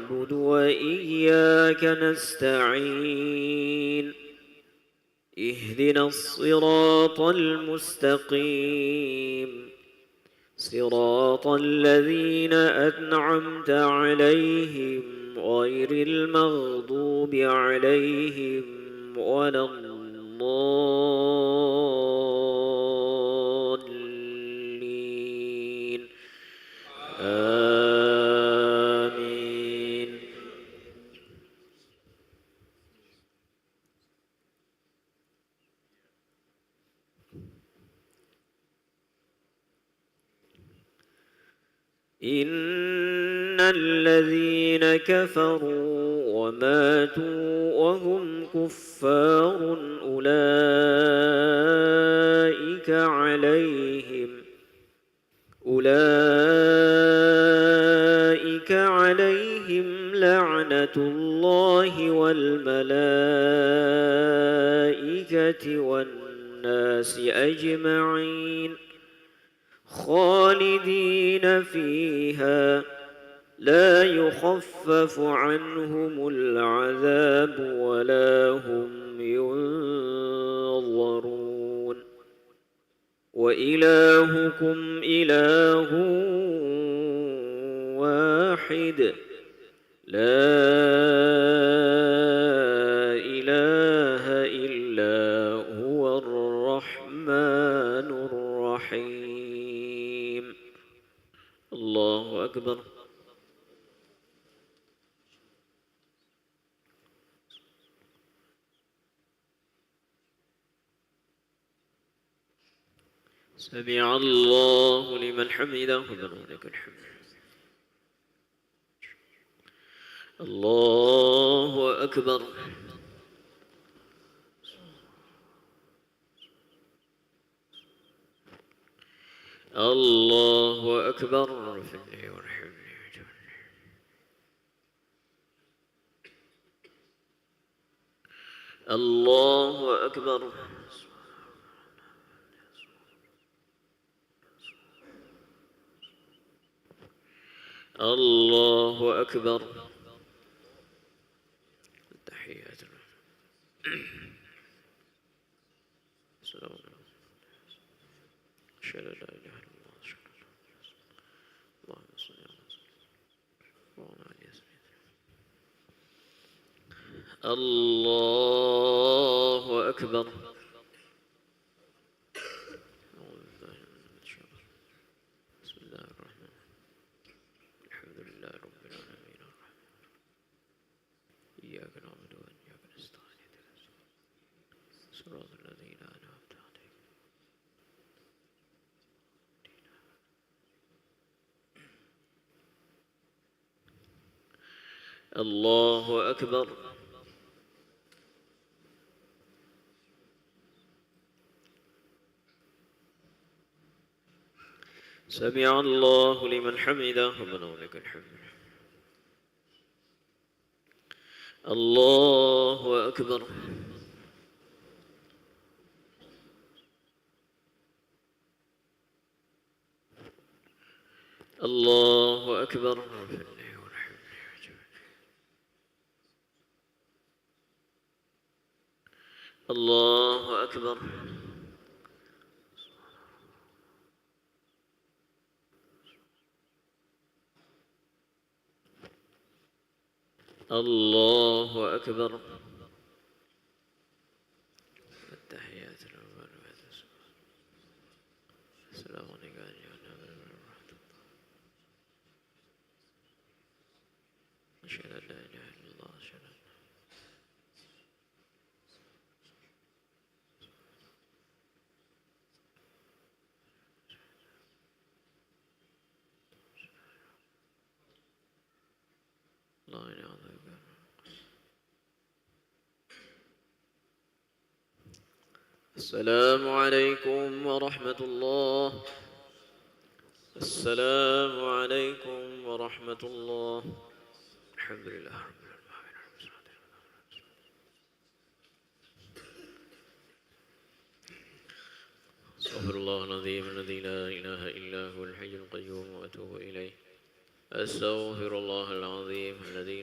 نعبد وإياك نستعين اهدنا الصراط المستقيم صراط الذين أنعمت عليهم غير المغضوب عليهم ولا الضالين آمين. إن الذين كفروا وماتوا وهم كفار أولئك عليهم لعنة الله والملائكة والناس أجمعين خالدين فيها لا يخفف عنهم العذاب ولا هم ينظرون وإلهكم إله واحد لا إله إلا هو الرحمن الرحيم. الله أكبر. سمع الله لمن حمده ربنا ولك الحمد. الله أكبر. الله أكبر. اغفرني وارحمني واجعلني. الله أكبر. الله أكبر. التحيات. السلام عليكم. أشهد أن لا إله إلا الله اللهم صل على سيدنا الله أكبر. بسم الله الرحمن الرحيم الحمد لله رب العالمين إياك نعبد وإياك نستعين صراط الذين أنعمت عليهم. الله أكبر. سمع الله لمن حمده ربنا ولك الحمد. الله أكبر. الله أكبر. الله أكبر. الله أكبر. التحيات السلام عليكم. أشهد أن لا إله إلا الله أشهد أن لا إله إلا الله. السلام عليكم ورحمة الله. السلام عليكم ورحمة الله. الحمد لله رب العالمين. استغفر الله العظيم الذي لا إله إلا هو الحي القيوم وأتوب إليه. أستغفر الله العظيم الذي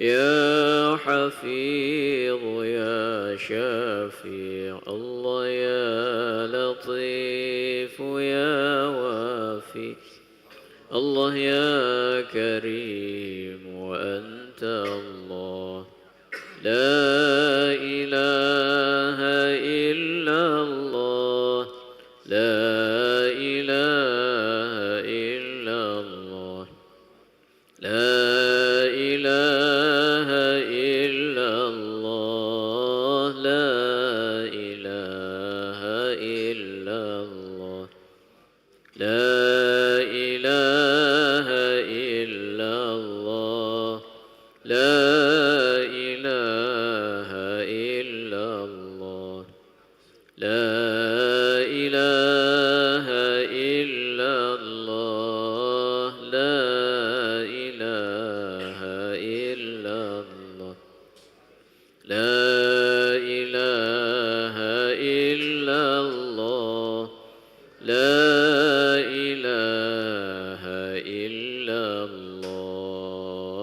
يا حفيظ يا شفيع الله يا لطيف يا وافي الله يا كريم وأنت الله لا إله إلا الله لا إله إلا الله لا إله إلا الله لا إله إلا الله لا إله إلا الله لا إله إلا الله لا إله إلا الله لا إله إلا الله لا إله إلا الله لا إله إلا الله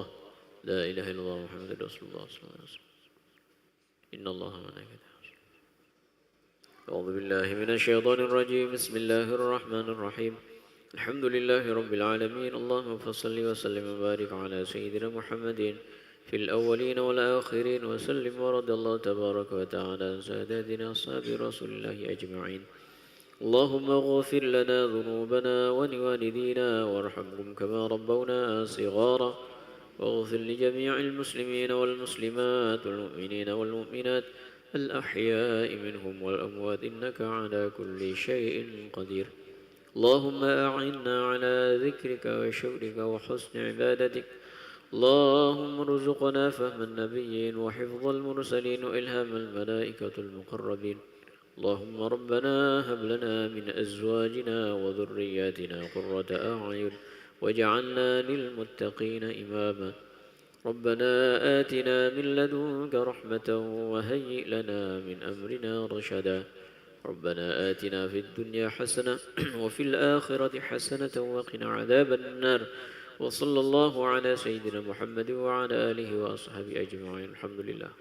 لا إله إلا الله محمد رسول الله صلى الله عليه وسلم إن الله وملائكته أعوذ بالله من الشيطان الرجيم بسم الله الرحمن الرحيم الحمد لله رب العالمين اللهم فصل وسلم وبارك على سيدنا محمد في الأولين والآخرين وسلم ورضي الله تبارك وتعالى عن ساداتنا أصحاب رسول الله أجمعين اللهم اغفر لنا ذنوبنا ولوالدينا وارحمهم كما ربونا صغارا واغفر لجميع المسلمين والمسلمات والمؤمنين والمؤمنات الأحياء منهم والأموات إنك على كل شيء قدير اللهم أعنا على ذكرك وشكرك وحسن عبادتك اللهم ارزقنا فهم النبيين وحفظ المرسلين وإلهام الملائكة المقربين اللهم ربنا هب لنا من أزواجنا وذرياتنا قرة أعين واجعلنا للمتقين إماما ربنا آتنا من لدنك رحمة وهيئ لنا من أمرنا رشدا ربنا آتنا في الدنيا حسنة وفي الآخرة حسنة وقنا عذاب النار وصلى الله على سيدنا محمد وعلى آله وأصحابه أجمعين الحمد لله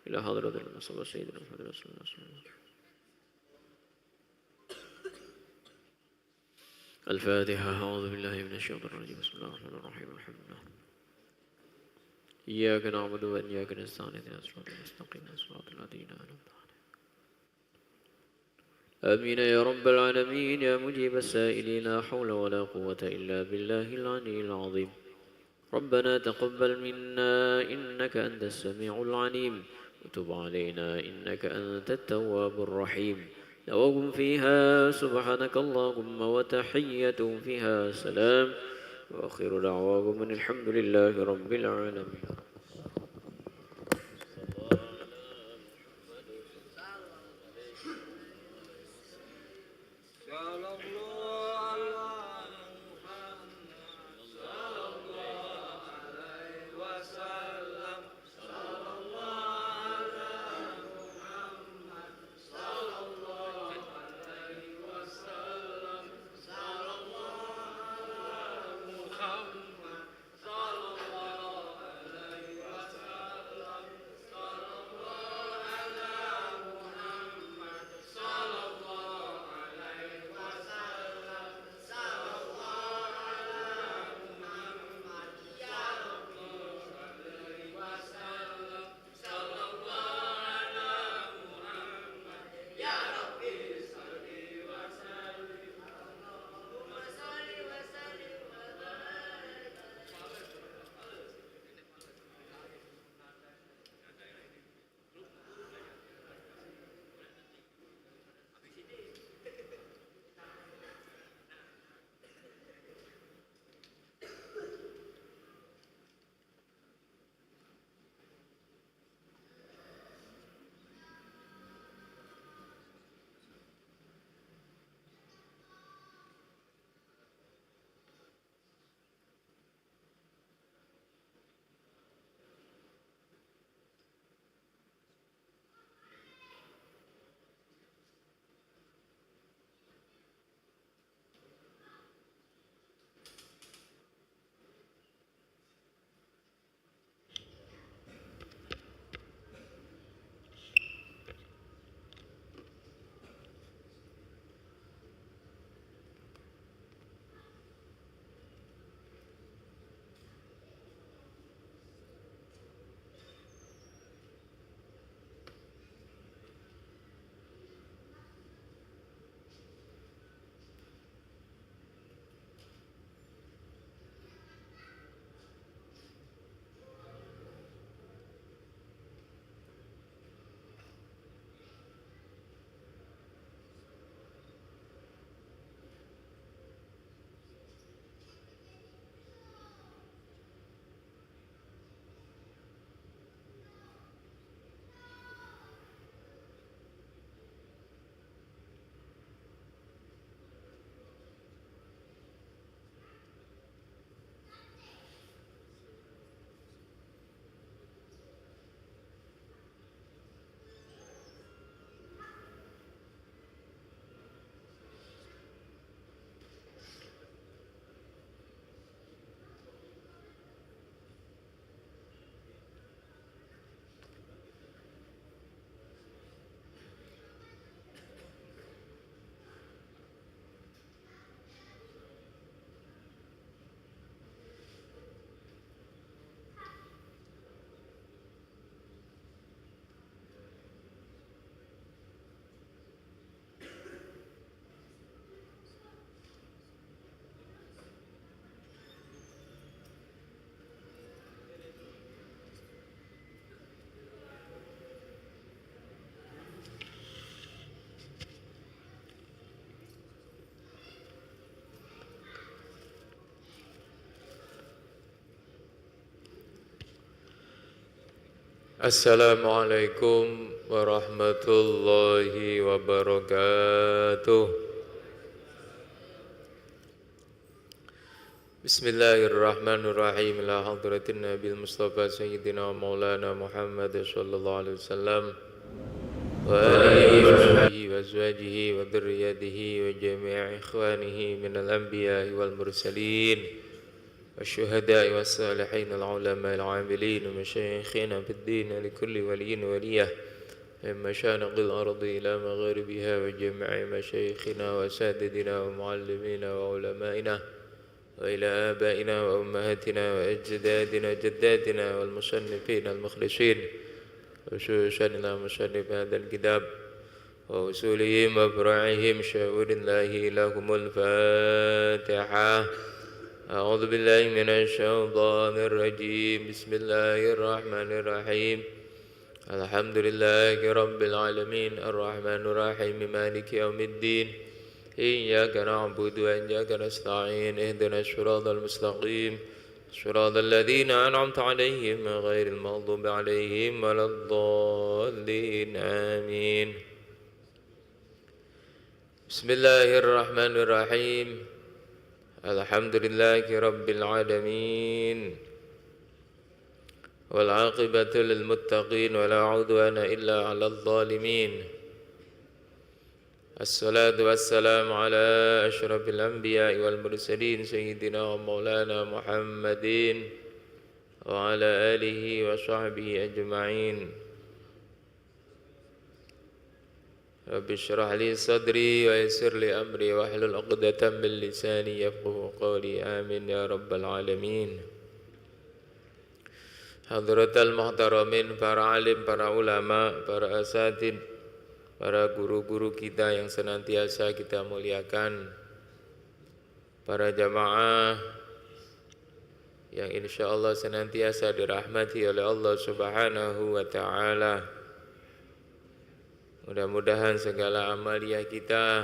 إلى حضرة المصطفى سيدنا محمد رسول الله صلى الله عليه وسلم الفاتحة أعوذ بالله من الشيطان الرجيم بسم الله الرحمن الرحيم الحمد لله إياك نعبد وإياك نستعين اهدنا الصراط المستقيم صراط الذين أنعمت عليهم آمين يا رب العالمين يا مجيب السائلين لا حول ولا قوة إلا بالله العلي العظيم ربنا تقبل منا إنك أنت السميع العليم وتب علينا إنك أنت التواب الرحيم دعواهم فيها سبحانك اللهم وتحيتهم فيها سلام وآخر دعواهم أن الحمد لله رب العالمين Assalamualaikum warahmatullahi wabarakatuh. Bismillahirrahmanirrahim. Ila hadratin Nabil Mustafa Sayyidina Maulana Muhammad sallallahu alaihi wasallam wa alihi wa sahbihi wa azwajihi wa dhurriyyatihi wa jami'i ikhwanihi minal anbiya'i wal mursalin والشهداء والصالحين العلماء العاملين ومشايخنا في الدين لكل ولي وليه من مشارق الأرض إلى مغاربها وجميع مشايخنا وأساتذتنا ومعلمينا وعلمائنا وإلى آبائنا وأمهاتنا وأجدادنا وجداتنا والمصنفين المخلصين خصوصا إلى مصنف هذا الكتاب ووصولهم وفرعهم شاور الله لهم الفاتحة. أعوذ بالله من الشيطان الرجيم. بسم الله الرحمن الرحيم. الحمد لله رب العالمين الرحمن الرحيم مالك يوم الدين إياك نعبد وإياك نستعين اهدنا الصراط المستقيم صراط الذين أنعمت عليهم غير المغضوب عليهم ولا الضالين آمين. بسم الله الرحمن الرحيم. Alhamdulillahi Rabbil Alamin wal aqibatu lil muttaqin wa la udwana illa 'alal zalimin. Assalatu wassalamu ala asyrafil anbiya'i wal mursalin sayyidina wa maulana Muhammadin wa ala alihi wa sahbihi ajma'in. Rabbi syrah li sadri wa yassir li amri wa hlul 'uqdatam min lisani yafqahu qawli. Amin ya rabbal alamin. Hadratal muhtaramin, para alim, para ulama, para asatid, para guru-guru kita yang senantiasa kita muliakan, para jamaah yang insyaallah senantiasa dirahmati oleh Allah Subhanahu wa taala. Mudah-mudahan segala amaliyah kita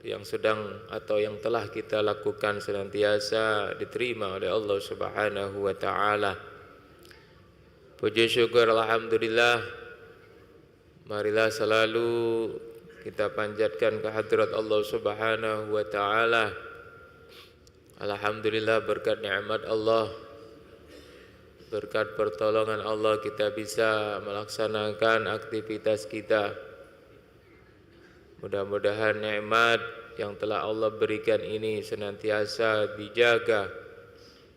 yang sedang atau yang telah kita lakukan senantiasa diterima oleh Allah Subhanahu wa taala. Puji syukur alhamdulillah. Marilah selalu kita panjatkan kehadirat Allah Subhanahu wa taala. Alhamdulillah, berkat nikmat Allah, berkat pertolongan Allah kita bisa melaksanakan aktivitas kita. Mudah-mudahan nikmat yang telah Allah berikan ini senantiasa dijaga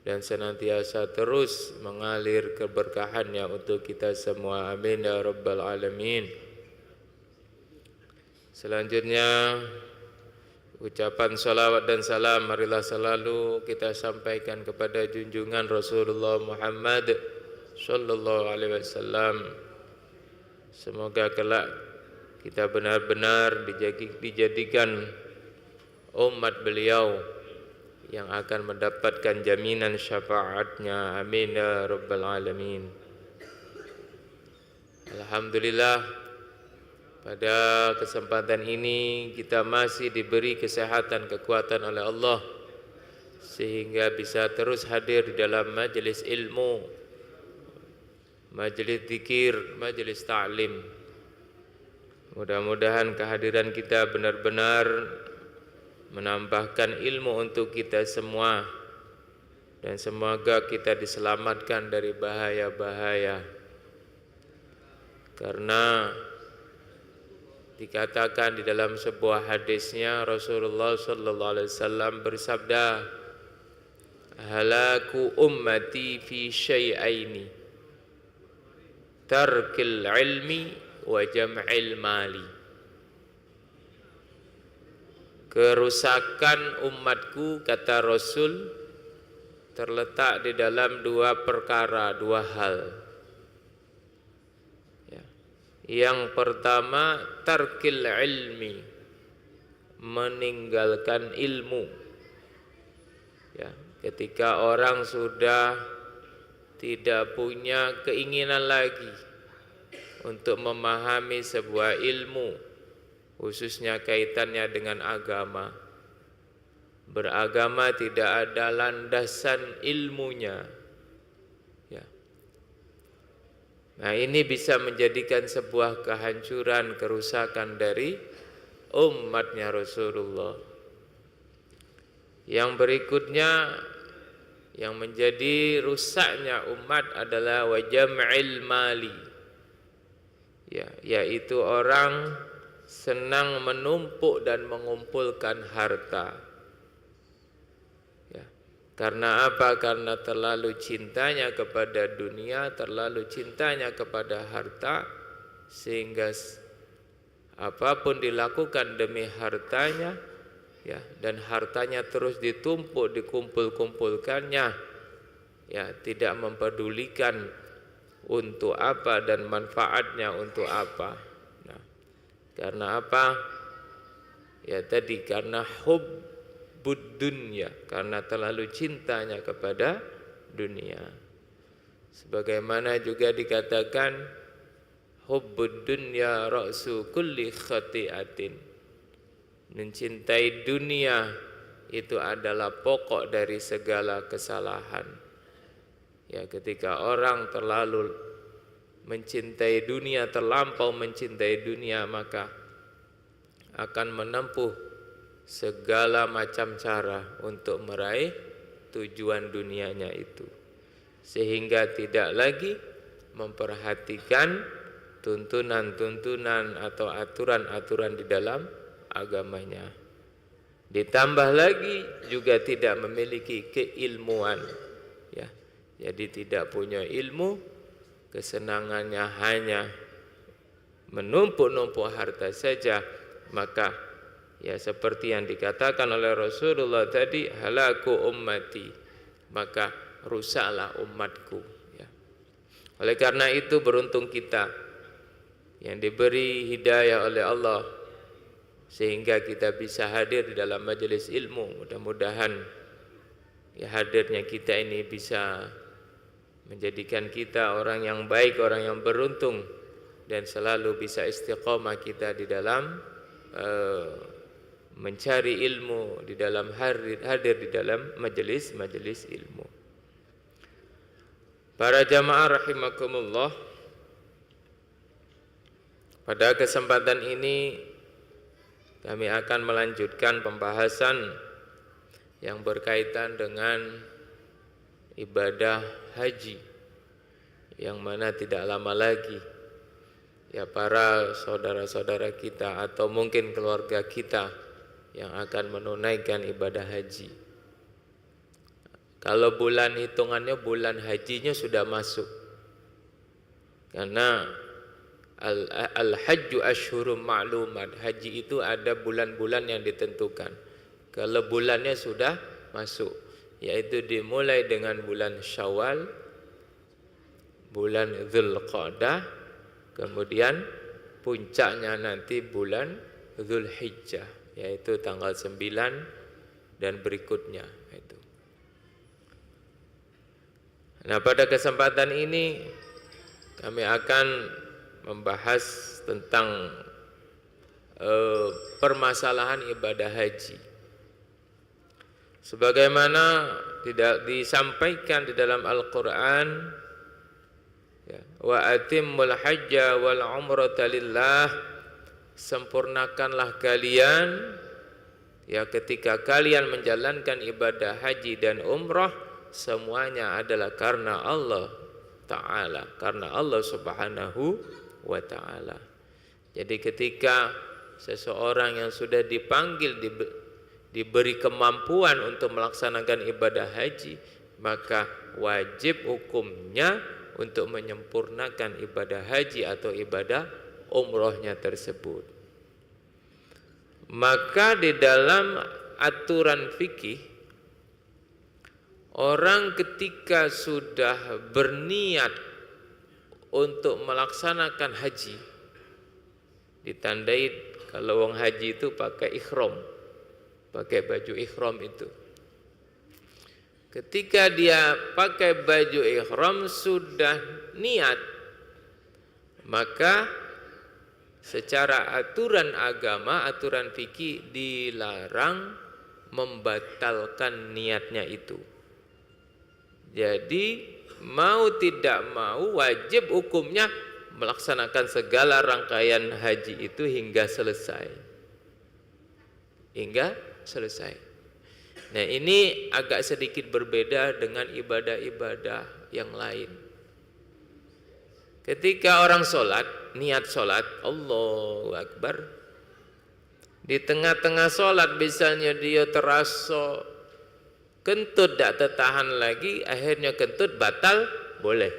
dan senantiasa terus mengalir keberkahannya untuk kita semua. Amin ya rabbal alamin. Selanjutnya ucapan salawat dan salam marilah selalu kita sampaikan kepada junjungan Rasulullah Muhammad sallallahu alaihi wasallam. Semoga kelak kita benar-benar dijadikan umat beliau yang akan mendapatkan jaminan syafaatnya. Amin ya rabbal alamin. Alhamdulillah, pada kesempatan ini kita masih diberi kesehatan, kekuatan oleh Allah sehingga bisa terus hadir di dalam majelis ilmu, majelis zikir, majelis ta'lim. Mudah-mudahan kehadiran kita benar-benar menambahkan ilmu untuk kita semua dan semoga kita diselamatkan dari bahaya-bahaya. Karena dikatakan di dalam sebuah hadisnya Rasulullah sallallahu alaihi wasallam bersabda, halaku ummati fi syai'aini, tarkil ilmi wa jam'il mali. Kerusakan umatku, kata Rasul, terletak di dalam dua perkara, dua hal. Yang pertama, tarkil ilmi, meninggalkan ilmu. Ya, ketika orang sudah tidak punya keinginan lagi untuk memahami sebuah ilmu, khususnya kaitannya dengan agama. Beragama tidak ada landasan ilmunya. Ya. Nah, ini bisa menjadikan sebuah kehancuran, kerusakan dari umatnya Rasulullah. Yang berikutnya yang menjadi rusaknya umat adalah wajam'il mali. Ya, yaitu orang senang menumpuk dan mengumpulkan harta. Ya. Karena apa? Karena terlalu cintanya kepada dunia, terlalu cintanya kepada harta, sehingga apapun dilakukan demi hartanya, ya, dan hartanya terus ditumpuk, dikumpul-kumpulkannya, ya, tidak mempedulikan untuk apa dan manfaatnya untuk apa. Nah, karena apa? Ya tadi, karena hubbud dunya, karena terlalu cintanya kepada dunia. Sebagaimana juga dikatakan hubbud dunya ra'su kulli khati'atin. Mencintai dunia itu adalah pokok dari segala kesalahan. Ya, ketika orang terlalu mencintai dunia, terlampau mencintai dunia, maka akan menempuh segala macam cara untuk meraih tujuan dunianya itu, sehingga tidak lagi memperhatikan tuntunan-tuntunan atau aturan-aturan di dalam agamanya. Ditambah lagi juga tidak memiliki keilmuan, ya. Jadi tidak punya ilmu, kesenangannya hanya menumpuk-numpuk harta saja, maka ya seperti yang dikatakan oleh Rasulullah tadi, halaku ummati, maka rusaklah umatku, ya. Oleh karena itu beruntung kita yang diberi hidayah oleh Allah sehingga kita bisa hadir di dalam majelis ilmu. Mudah-mudahan ya hadirnya kita ini bisa menjadikan kita orang yang baik, orang yang beruntung, dan selalu bisa istiqomah kita di dalam mencari ilmu, di dalam hadir di dalam majelis ilmu. Para jamaah rahimakumullah, pada kesempatan ini kami akan melanjutkan pembahasan yang berkaitan dengan ibadah haji, yang mana tidak lama lagi ya para saudara-saudara kita atau mungkin keluarga kita yang akan menunaikan ibadah haji. Kalau bulan hitungannya, bulan hajinya sudah masuk, karena al-hajju asyhurum ma'lumat, haji itu ada bulan-bulan yang ditentukan. Kalau bulannya sudah masuk, yaitu dimulai dengan bulan Syawal, bulan Dzulqa'dah, kemudian puncaknya nanti bulan Dzulhijjah, yaitu tanggal 9 dan berikutnya itu. Nah, pada kesempatan ini kami akan membahas tentang permasalahan ibadah haji. Sebagaimana tidak disampaikan di dalam Al-Quran, ya, wa atimmul hajja wal umrata lillah, sempurnakanlah kalian ya ketika kalian menjalankan ibadah haji dan umrah, semuanya adalah karena Allah Ta'ala, karena Allah Subhanahu wa Ta'ala. Jadi ketika seseorang yang sudah dipanggil, diberi kemampuan untuk melaksanakan ibadah haji, maka wajib hukumnya untuk menyempurnakan ibadah haji atau ibadah umrohnya tersebut. Maka di dalam aturan fikih, orang ketika sudah berniat untuk melaksanakan haji, ditandai kalau wong haji itu pakai ihram, pakai baju ihram itu. Ketika dia pakai baju ihram sudah niat, maka secara aturan agama, aturan fikih dilarang membatalkan niatnya itu. Jadi mau tidak mau wajib hukumnya melaksanakan segala rangkaian haji itu hingga selesai. Hingga selesai. Nah, ini agak sedikit berbeda dengan ibadah-ibadah yang lain. Ketika orang sholat, niat sholat, Allahu Akbar. Di tengah-tengah sholat misalnya dia terasa kentut tidak tertahan lagi, akhirnya kentut batal, boleh.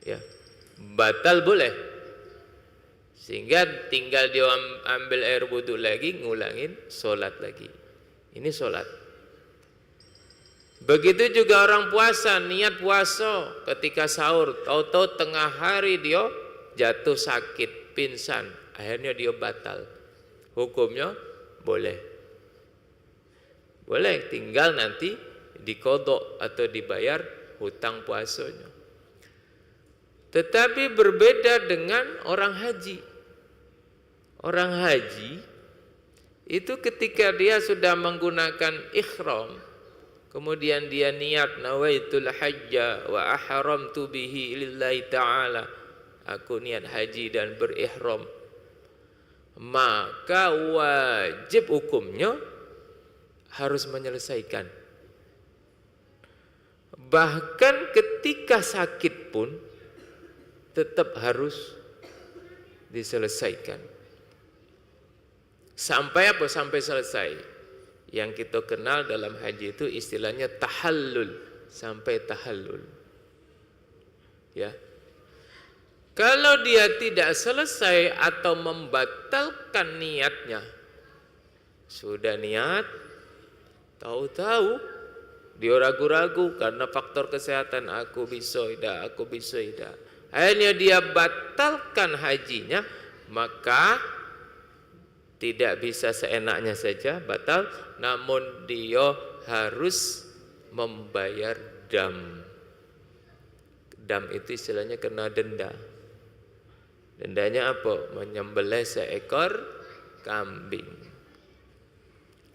Ya, batal boleh. Sehingga tinggal dia ambil air wudhu lagi, ngulangin sholat lagi. Ini sholat. Begitu juga orang puasa, niat puasa ketika sahur, tahu-tahu tengah hari dia jatuh sakit, pingsan, akhirnya dia batal. Hukumnya boleh. Boleh, tinggal nanti dikodok atau dibayar hutang puasanya. Tetapi berbeda dengan orang haji. Orang haji itu ketika dia sudah menggunakan ihram, kemudian dia niat nawaitul hajja wa ahramtu bihi lillahi ta'ala, aku niat haji dan berihram, maka wajib hukumnya harus menyelesaikan. Bahkan ketika sakit pun tetap harus diselesaikan. Sampai apa? Sampai selesai. Yang kita kenal dalam haji itu istilahnya tahallul, sampai tahallul. Ya. Kalau dia tidak selesai atau membatalkan niatnya, sudah niat, tahu-tahu dia ragu-ragu karena faktor kesehatan, aku bisa tidak. Akhirnya dia batalkan hajinya, maka tidak bisa seenaknya saja batal, namun dia harus membayar dam. Dam itu istilahnya kena denda. Dendanya apa? Menyembelih seekor kambing.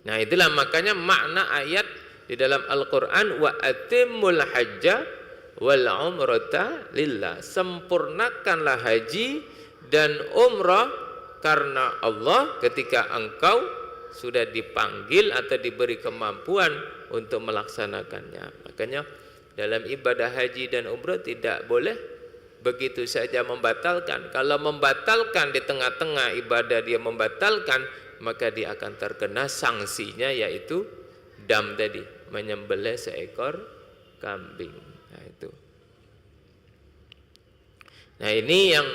Nah, itulah makanya makna ayat di dalam Al-Quran, wa atimul hajja wal umrata lillah. Sempurnakanlah haji dan umrah karena Allah ketika engkau sudah dipanggil atau diberi kemampuan untuk melaksanakannya. Makanya dalam ibadah haji dan umrah tidak boleh begitu saja membatalkan. Kalau membatalkan di tengah-tengah ibadah dia membatalkan, maka dia akan terkena sanksinya, yaitu dam tadi, menyembelih seekor kambing. Nah, itu. Nah, ini yang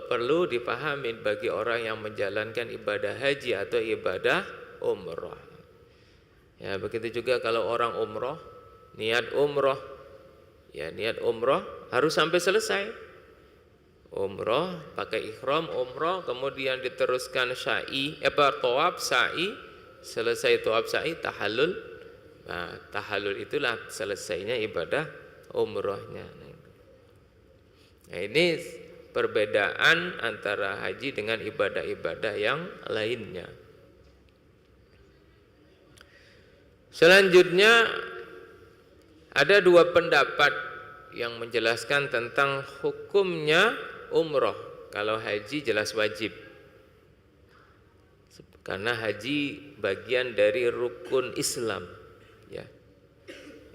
perlu dipahami bagi orang yang menjalankan ibadah haji atau ibadah umrah. Ya, begitu juga kalau orang umrah, niat umrah, ya niat umrah harus sampai selesai. Umrah pakai ihram umrah, kemudian diteruskan sa'i, tawaf sa'i, selesai tawaf sa'i tahallul. Nah, tahallul itulah selesainya ibadah umrahnya. Nah, ini perbedaan antara haji dengan ibadah-ibadah yang lainnya. Selanjutnya ada dua pendapat yang menjelaskan tentang hukumnya umrah. Kalau haji jelas wajib, karena haji bagian dari rukun Islam.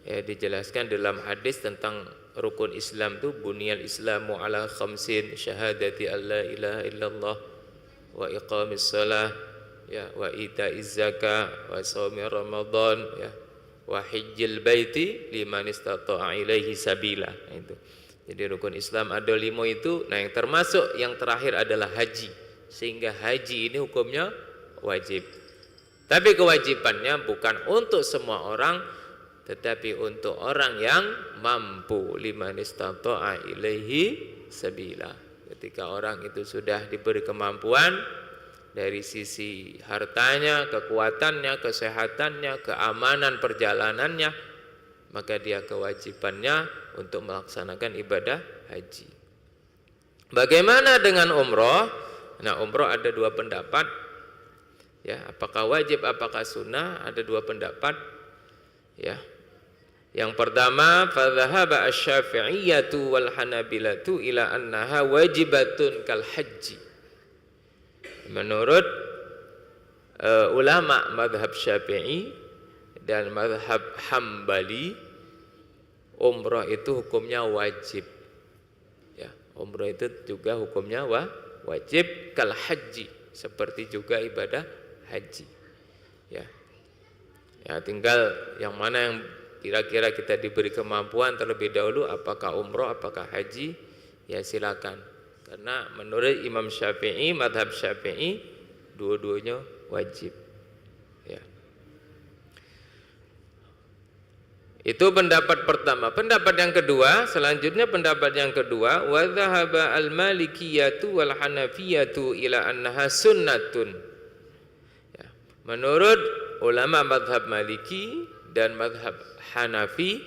Ya, dijelaskan dalam hadis tentang rukun Islam itu, bunyal Islamu ala khamsin, syahadati alla ilaha illallah wa iqamis shalah, ya, wa ita'iz zakah wa shaumi ramadan, ya, wa hijjil baiti liman istata'a ilaihi sabila. Itu. Jadi rukun Islam ada 5 itu. Nah, yang termasuk yang terakhir adalah haji. Sehingga haji ini hukumnya wajib. Tapi kewajibannya bukan untuk semua orang, tetapi untuk orang yang mampu, liman istata'a ilaihi sabila. Ketika orang itu sudah diberi kemampuan dari sisi hartanya, kekuatannya, kesehatannya, keamanan perjalanannya, maka dia kewajibannya untuk melaksanakan ibadah haji. Bagaimana dengan umrah? Nah, umrah ada 2 pendapat. Ya, apakah wajib, apakah sunnah? Ada 2 pendapat. Ya. Yang pertama, fadhahaba asy-Syafi'iyyatu wal Hanabilatu ila annaha wajibatun kal haji. Menurut ulama mazhab Syafi'i dan mazhab Hambali, umrah itu hukumnya wajib. Ya, umrah itu juga hukumnya wajib kal haji, seperti juga ibadah haji. Ya. Ya, tinggal yang mana yang kira-kira kita diberi kemampuan terlebih dahulu, apakah umroh, apakah haji, ya silakan. Karena menurut Imam Syafi'i, madhab Syafi'i, dua-duanya wajib. Ya. Itu pendapat pertama. Pendapat yang kedua, selanjutnya pendapat yang kedua, wa dhahaba al-malikiyatu wal hanafiyatu ila annaha sunnatun. Ya. Menurut ulama madhab Maliki dan madhab Hanafi,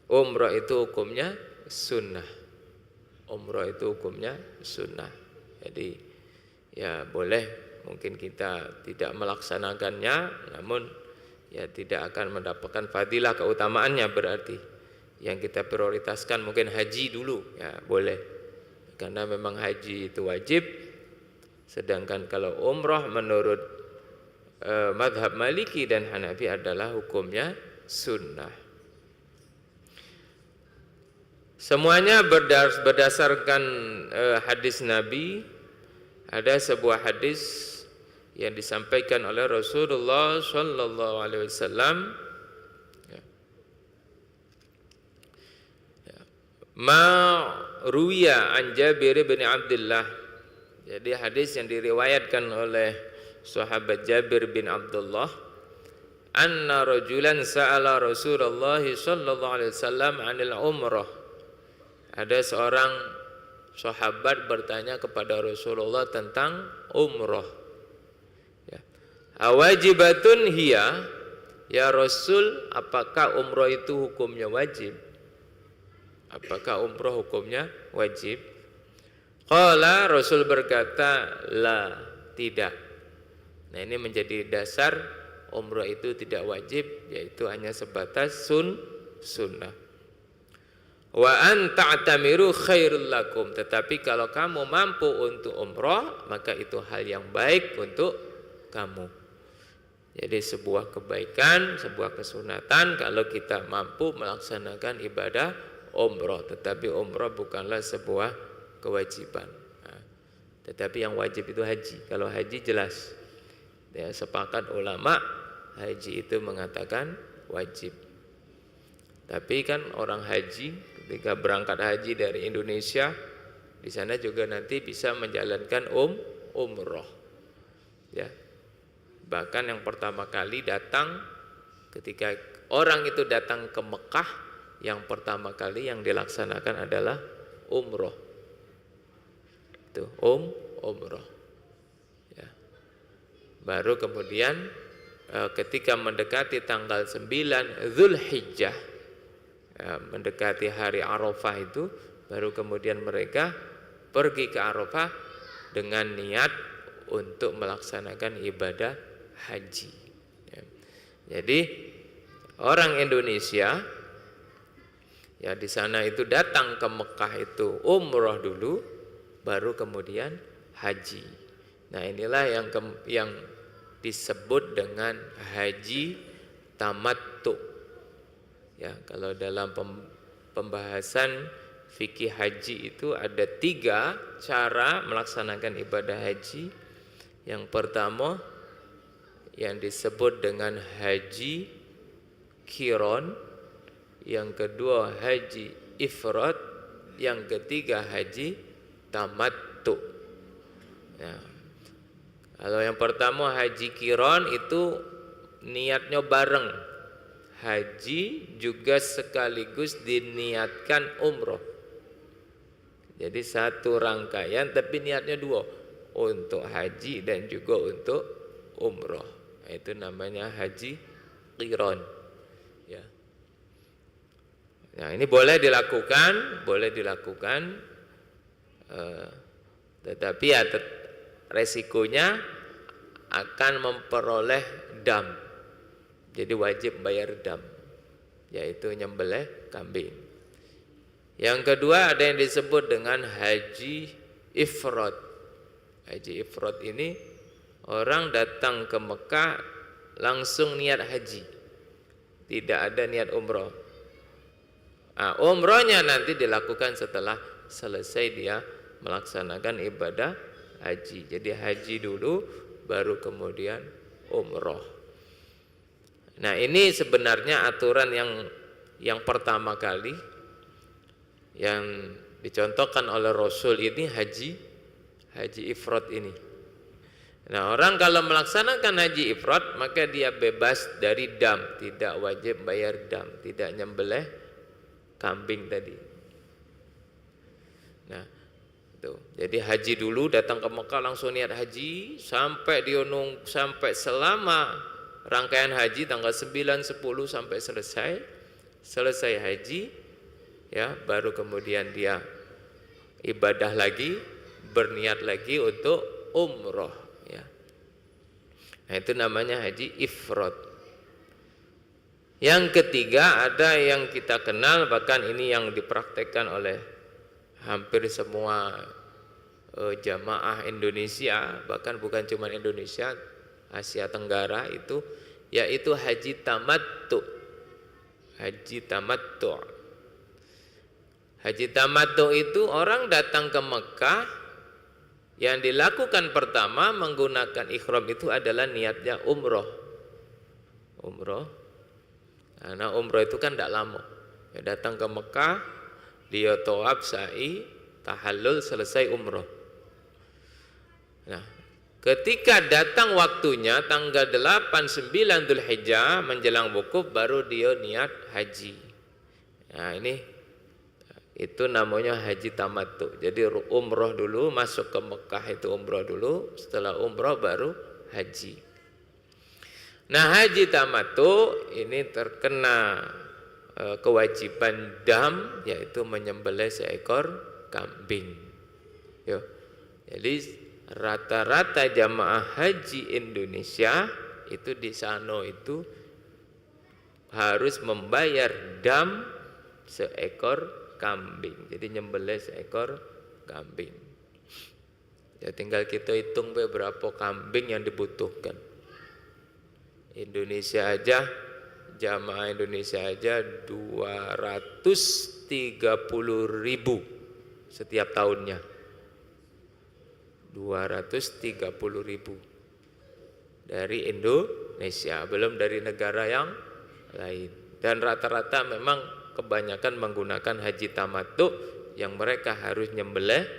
umrah itu hukumnya sunnah. Umrah itu hukumnya sunnah. Jadi ya boleh mungkin kita tidak melaksanakannya, namun ya tidak akan mendapatkan fadilah keutamaannya. Berarti yang kita prioritaskan mungkin haji dulu, ya boleh, karena memang haji itu wajib. Sedangkan kalau umrah menurut madhab Maliki dan Hanafi adalah hukumnya sunnah. Semuanya berdasarkan hadis Nabi. Ada sebuah hadis yang disampaikan oleh Rasulullah sallallahu alaihi wasallam, ma ruwiya an Jabir bin Abdullah. Jadi hadis yang diriwayatkan oleh sahabat Jabir bin Abdullah, anna rajulan sa'ala Rasulullah sallallahu alaihi wasallam 'anil umrah. Ada seorang sahabat bertanya kepada Rasulullah tentang umrah. Ya. Awajibatun hiya, ya Rasul, apakah umrah itu hukumnya wajib? Apakah umrah hukumnya wajib? Qala, Rasul berkata, la, tidak. Nah, ini menjadi dasar umrah itu tidak wajib, yaitu hanya sebatas sunnah. Wa an ta'tamiru khairul lakum, tetapi kalau kamu mampu untuk umrah, maka itu hal yang baik untuk kamu. Jadi sebuah kebaikan, sebuah kesunatan kalau kita mampu melaksanakan ibadah umrah. Tetapi umrah bukanlah sebuah kewajiban. Nah, tetapi yang wajib itu haji. Kalau haji jelas, ya, sepakat ulama haji itu mengatakan wajib. Tapi kan orang haji ketika berangkat haji dari Indonesia, di sana juga nanti bisa menjalankan umrah. Ya. Bahkan yang pertama kali datang, ketika orang itu datang ke Mekah, yang pertama kali yang dilaksanakan adalah umrah. Itu umrah. Ya. Baru kemudian ketika mendekati tanggal 9 Zulhijjah, mendekati hari Arafah itu, baru kemudian mereka pergi ke Arafah dengan niat untuk melaksanakan ibadah haji. Ya. Jadi orang Indonesia ya di sana itu datang ke Mekah itu umrah dulu, baru kemudian haji. Nah, inilah yang disebut dengan haji tamattu. Ya, kalau dalam pembahasan fikih haji itu ada 3 cara melaksanakan ibadah haji. Yang pertama yang disebut dengan haji qiran, yang kedua haji ifrad, yang ketiga haji tamattu. Ya. Kalau yang pertama haji qiran itu niatnya bareng, haji juga sekaligus diniatkan umroh. Jadi satu rangkaian tapi niatnya 2, untuk haji dan juga untuk umroh. Itu namanya haji qiran. Ya. Nah, ini boleh dilakukan, tetapi ya resikonya akan memperoleh dam. Jadi wajib bayar dam. yaitu nyembelih kambing. Yang kedua ada yang disebut dengan haji ifrad. Haji ifrad ini orang datang ke Mekah langsung niat haji, tidak ada niat umroh. Umrohnya nanti dilakukan setelah selesai dia melaksanakan ibadah haji. Jadi haji dulu baru kemudian umroh. Nah, ini sebenarnya aturan yang pertama kali yang dicontohkan oleh Rasul ini haji ifrad ini. Nah, orang kalau melaksanakan haji ifrad maka dia bebas dari dam, tidak wajib bayar dam, tidak nyembelih kambing tadi. Nah, itu. Jadi haji dulu, datang ke Mekah langsung niat haji sampai sampai selama rangkaian haji tanggal 9, 10 sampai selesai haji, ya, baru kemudian dia ibadah lagi, berniat lagi untuk umroh, ya. Nah, itu namanya haji ifrad. Yang ketiga ada yang kita kenal, bahkan ini yang dipraktekkan oleh hampir semua jamaah Indonesia, bahkan bukan cuma Indonesia, Asia Tenggara itu, yaitu haji tamattu. Haji tamattu. Haji tamattu itu orang datang ke Mekah, yang dilakukan pertama menggunakan ihram itu adalah niatnya umroh. Umroh. Karena umroh itu kan tidak lama. Ya, datang ke Mekah, dia tawaf, sa'i, tahallul, selesai umroh. Nah, ketika datang waktunya tanggal 8, 9 Dzulhijjah menjelang wukuf baru dia niat haji. Nah, itu namanya haji tamattu. Jadi umroh dulu, masuk ke Mekah itu umroh dulu, setelah umroh baru haji. Nah, haji tamattu ini terkena kewajiban dam, yaitu menyembelih seekor kambing. Yo. Jadi rata-rata jamaah haji Indonesia itu di sana itu harus membayar dam seekor kambing. Jadi nyembelih seekor kambing. Ya, tinggal kita hitung berapa kambing yang dibutuhkan. Indonesia aja, jamaah Indonesia aja 230.000 setiap tahunnya. 230.000 dari Indonesia, belum dari negara yang lain. Dan rata-rata memang kebanyakan menggunakan haji tamattu yang mereka harus nyembelih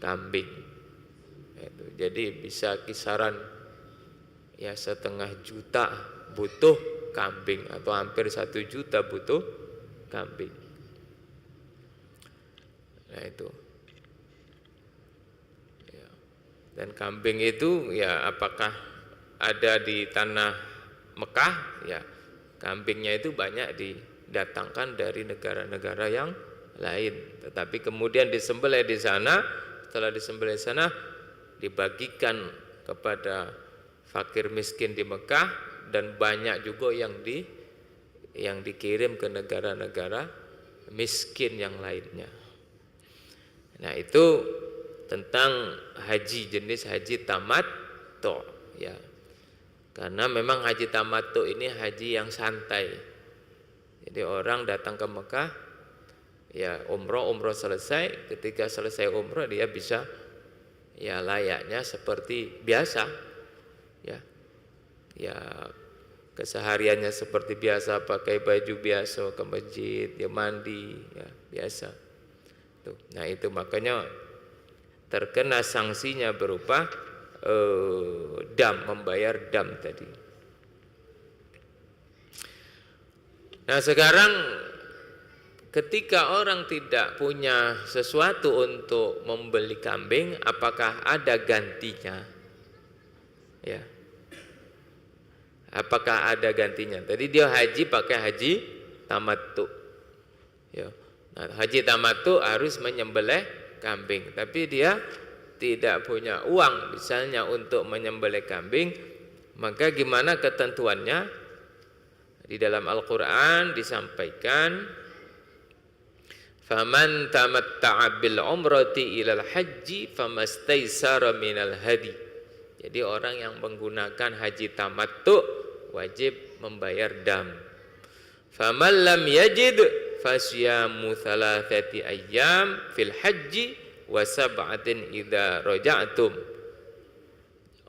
kambing. Jadi bisa kisaran ya 500.000 butuh kambing, atau hampir 1 juta butuh kambing. Nah, itu. Ya. Dan kambing itu ya apakah ada di tanah Mekah? Ya, kambingnya itu banyak didatangkan dari negara-negara yang lain. Tetapi kemudian disembelih di sana, setelah disembelih di sana dibagikan kepada fakir miskin di Mekah, dan banyak juga yang dikirim ke negara-negara miskin yang lainnya. Nah, itu tentang haji, jenis haji tamattu, ya. Karena memang haji tamattu ini haji yang santai. Jadi orang datang ke Mekah, ya umroh selesai, ketika selesai umroh dia bisa ya layaknya seperti biasa. Ya kesehariannya seperti biasa, pakai baju biasa ke masjid, dia mandi, ya biasa. Tuh. Nah, itu makanya terkena sanksinya berupa dam, membayar dam tadi. Nah, sekarang ketika orang tidak punya sesuatu untuk membeli kambing, apakah ada gantinya? Ya. Apakah ada gantinya? Tadi dia haji pakai haji tamattu. Ya. Nah, haji tamattu harus menyembelih kambing, tapi dia tidak punya uang misalnya untuk menyembelih kambing, maka gimana ketentuannya? Di dalam Al-Qur'an disampaikan, faman tamatta'a bil umrati ilal haji famastaisara minal hadi. Jadi orang yang menggunakan haji tamattu wajib membayar dam. Faman lam yajid fasyamu thalathati ayyam fil haji wa sab'atin idza raja'tum.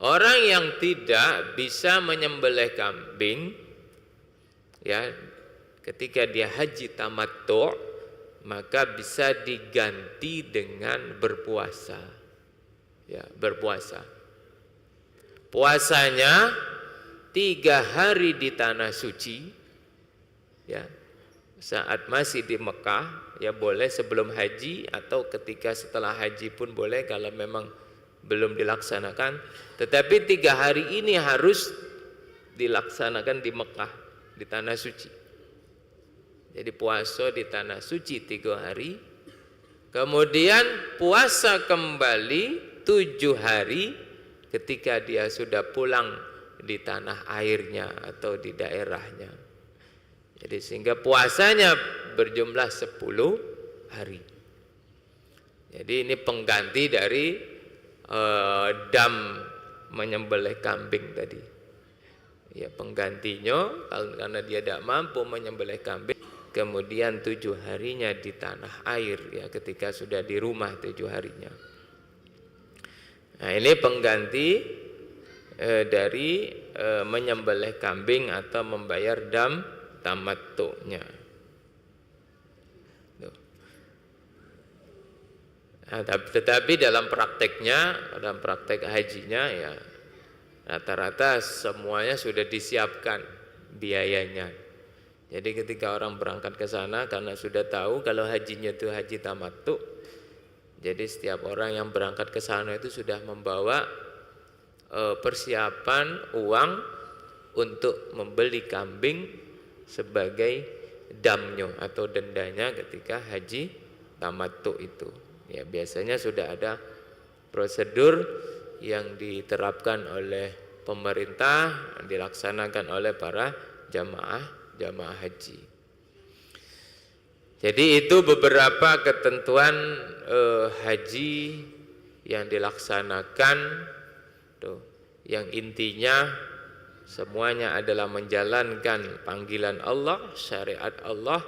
Orang yang tidak bisa menyembelih kambing, ya, ketika dia haji tamattu, maka bisa diganti dengan berpuasa. Ya, berpuasa. Puasanya 3 hari di tanah suci, ya, saat masih di Mekah, ya boleh sebelum haji atau ketika setelah haji pun boleh kalau memang belum dilaksanakan. Tetapi 3 hari ini harus dilaksanakan di Mekah, di tanah suci. Jadi puasa di tanah suci 3 hari, kemudian puasa kembali 7 hari ketika dia sudah pulang di tanah airnya atau di daerahnya. Jadi sehingga puasanya berjumlah 10 hari. Jadi ini pengganti dari dam menyembelih kambing tadi. Ya, penggantinya karena dia tidak mampu menyembelih kambing, kemudian 7 harinya di tanah air, ya, ketika sudah di rumah 7 harinya. Nah, ini pengganti dari menyembelih kambing atau membayar dam tamattu'nya. Nah, tetapi dalam prakteknya, dalam praktek hajinya, ya rata-rata semuanya sudah disiapkan biayanya. Jadi ketika orang berangkat ke sana karena sudah tahu kalau hajinya itu haji tamattu, jadi setiap orang yang berangkat ke sana itu sudah membawa persiapan uang untuk membeli kambing sebagai damnya atau dendanya ketika haji tamattu itu. Ya, biasanya sudah ada prosedur yang diterapkan oleh pemerintah, dilaksanakan oleh para jamaah haji. Jadi itu beberapa ketentuan haji yang dilaksanakan tuh, yang intinya semuanya adalah menjalankan panggilan Allah, syariat Allah.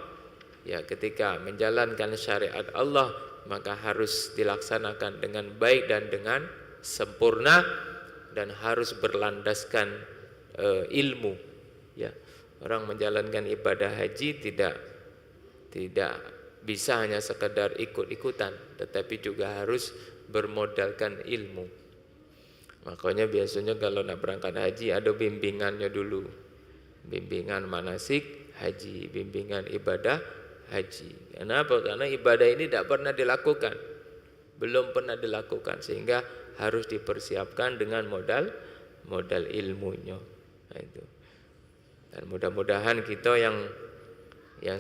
Ya, ketika menjalankan syariat Allah maka harus dilaksanakan dengan baik dan dengan sempurna dan harus berlandaskan ilmu. Ya, orang menjalankan ibadah haji tidak bisa hanya sekedar ikut-ikutan, tetapi juga harus bermodalkan ilmu. Makanya biasanya kalau nak berangkat haji ada bimbingannya dulu, bimbingan manasik haji, bimbingan ibadah haji. Kenapa? Karena ibadah ini tidak pernah dilakukan, belum pernah dilakukan, sehingga harus dipersiapkan dengan modal ilmunya. Nah, itu. Dan mudah-mudahan kita yang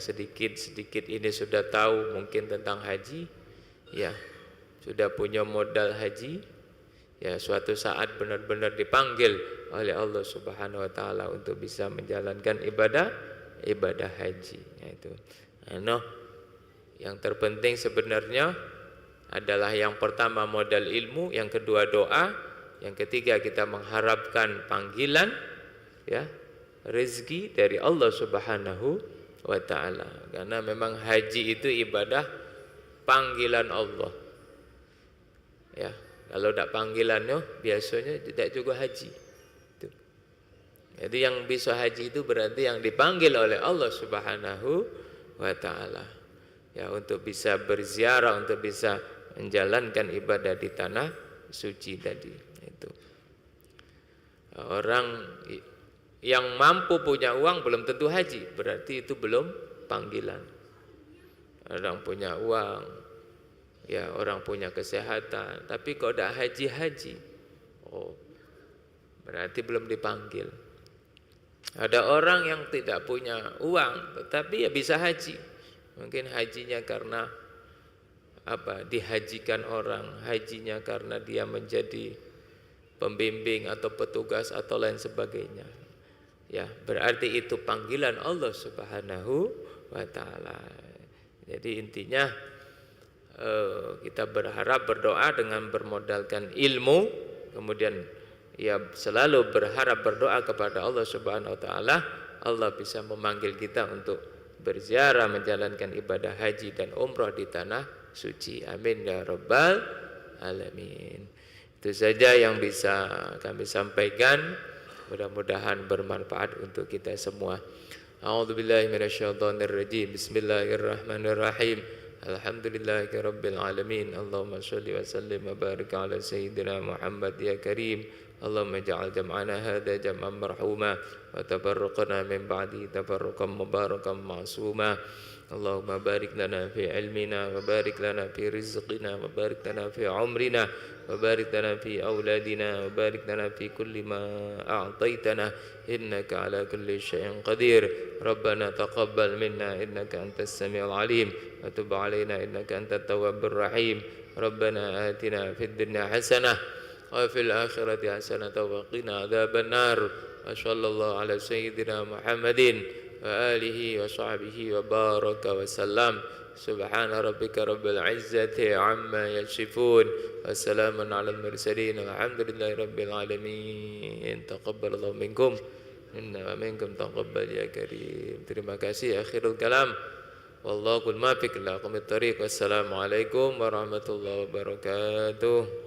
sedikit ini sudah tahu mungkin tentang haji, ya sudah punya modal haji, ya suatu saat benar-benar dipanggil oleh Allah Subhanahu wa taala untuk bisa menjalankan ibadah haji. Ya, itu. Nah, yang terpenting sebenarnya adalah yang pertama modal ilmu, yang kedua doa, yang ketiga kita mengharapkan panggilan, ya, rezeki dari Allah Subhanahu wa taala. Karena memang haji itu ibadah panggilan Allah. Ya, kalau tidak panggilannya biasanya tidak juga haji. Itu. Jadi yang bisa haji itu berarti yang dipanggil oleh Allah Subhanahu wa ta'ala, ya, untuk bisa berziarah, untuk bisa menjalankan ibadah di tanah suci tadi. Itu orang yang mampu punya uang belum tentu haji, berarti itu belum panggilan. Orang punya uang, ya, orang punya kesehatan, tapi kok tidak haji, oh berarti belum dipanggil. Ada orang yang tidak punya uang tetapi ya bisa haji. Mungkin hajinya karena apa? Dihajikan orang, hajinya karena dia menjadi pembimbing atau petugas atau lain sebagainya. Ya, berarti itu panggilan Allah Subhanahu wa taala. Jadi intinya kita berharap berdoa dengan bermodalkan ilmu, kemudian ya selalu berharap berdoa kepada Allah Subhanahu wa taala, Allah bisa memanggil kita untuk berziarah, menjalankan ibadah haji dan umrah di tanah suci. Amin ya rabbal alamin. Itu saja yang bisa kami sampaikan. Mudah-mudahan bermanfaat untuk kita semua. A'udzubillahi minasyaitonirrajim. Bismillahirrahmanirrahim. Alhamdulillahirabbil alamin. Allahumma shalli wa sallim wa barik ala sayyidina Muhammad ya karim. Allahumma ij'al jam'ana hadza jam'an marhuma wa tafarraqana min ba'di tafarruqan mubarakan ma'suma. Allahumma barik lana fi ilmina wa barik lana fi rizqina wa barik lana fi umrina wa barik lana fi auladina wa barik lana fi kulli ma a'taitana innaka ala kulli syai'in qadir. Rabbana taqabbal minna innaka antas samiul alim wa tub alaina innaka antat tawwabur rahim. Rabbana atina fid dunya hasanah wa fil akhirati hasanah wa qina adzabannar. Wa sallallahu ala sayyidina Muhammadin wa alihi wa sahbihi wa baraka wa sallam. Subhana rabbika rabbil izzati amma yasifun wa salamun alal mursalin alhamdulillahi rabbil alamin. Taqabbalallahu minkum inna wa minkum taqabbal ya karim. Terima kasih. Akhirul kalam wallahu muwaffiq ila aqwamit thoriq. Wassalamualaikum warahmatullahi wabarakatuh.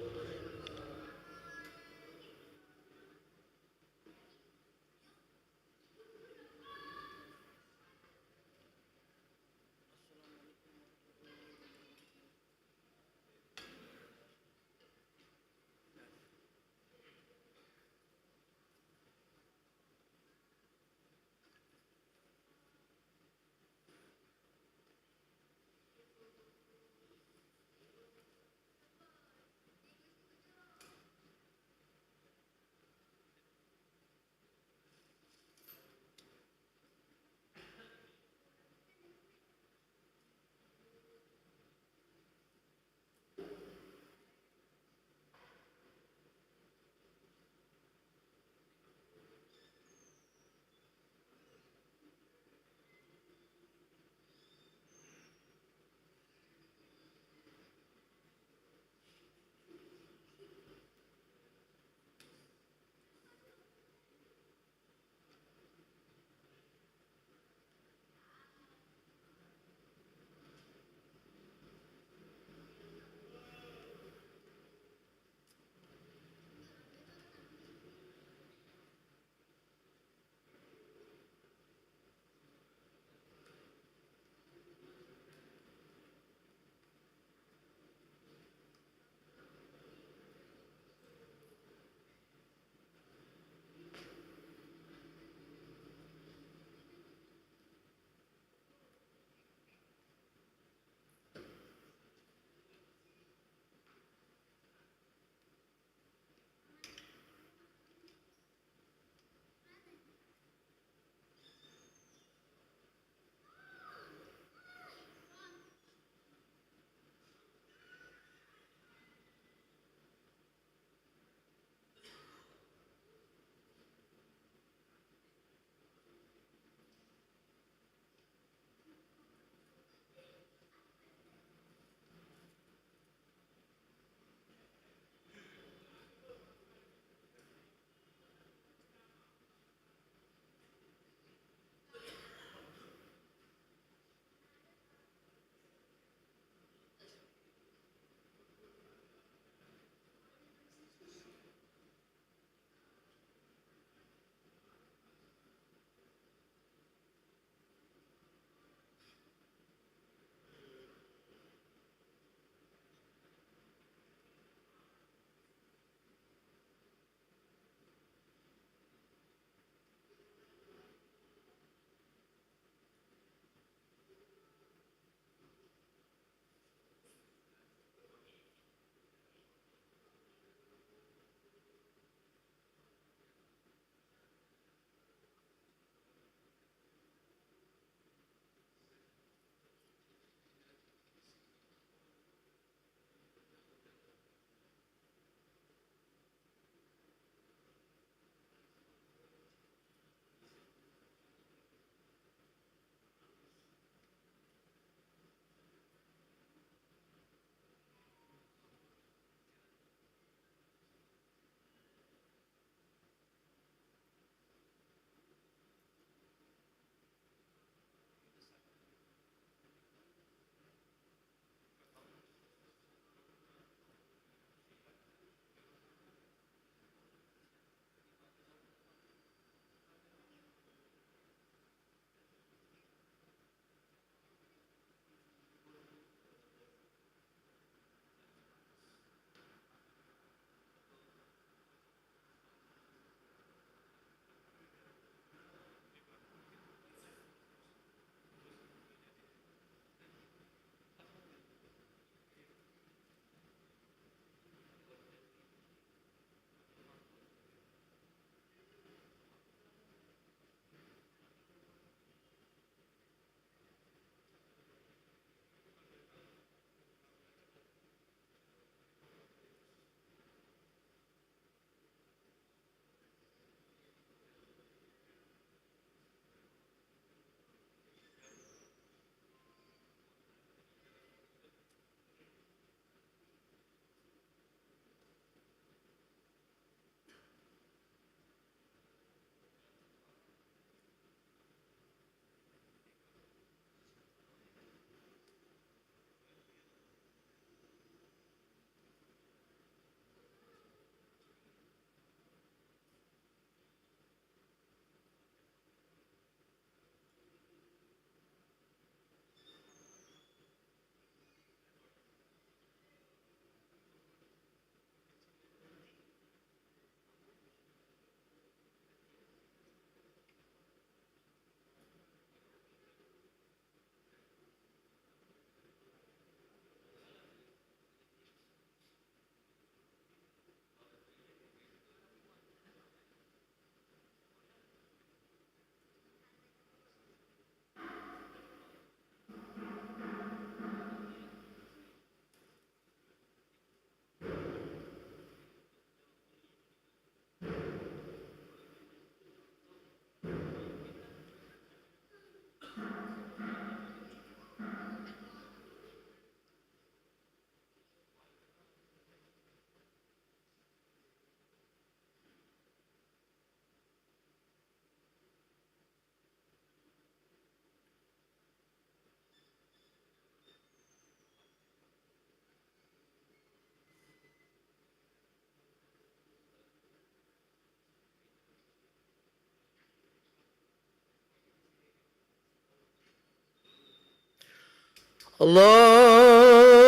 الله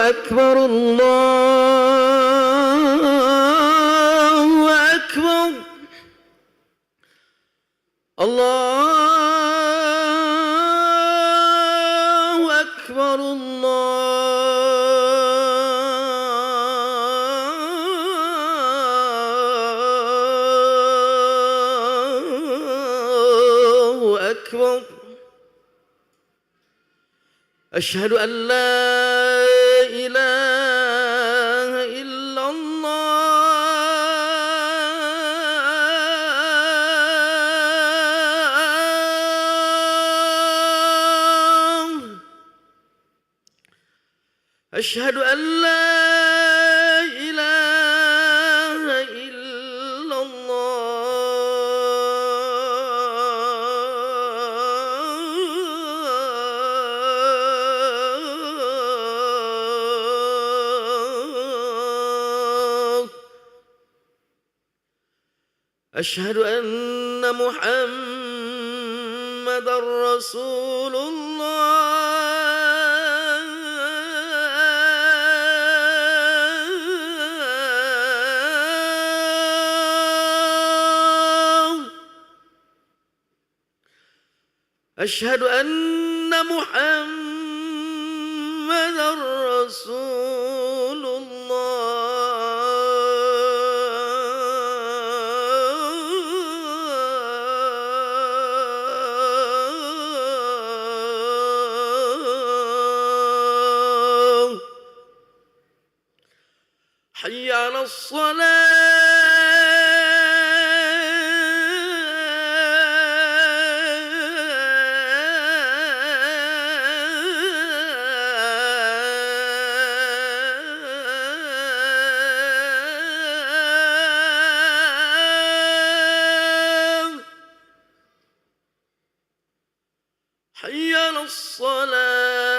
أكبر الله أكبر الله أكبر الله أكبر أشهد أن لا إله إلا الله أشهد أن لا إله إلا الله أشهد أن محمدًا رسول الله أشهد أن محمدًا رسول الله حي على الصلاة حي على الصلاة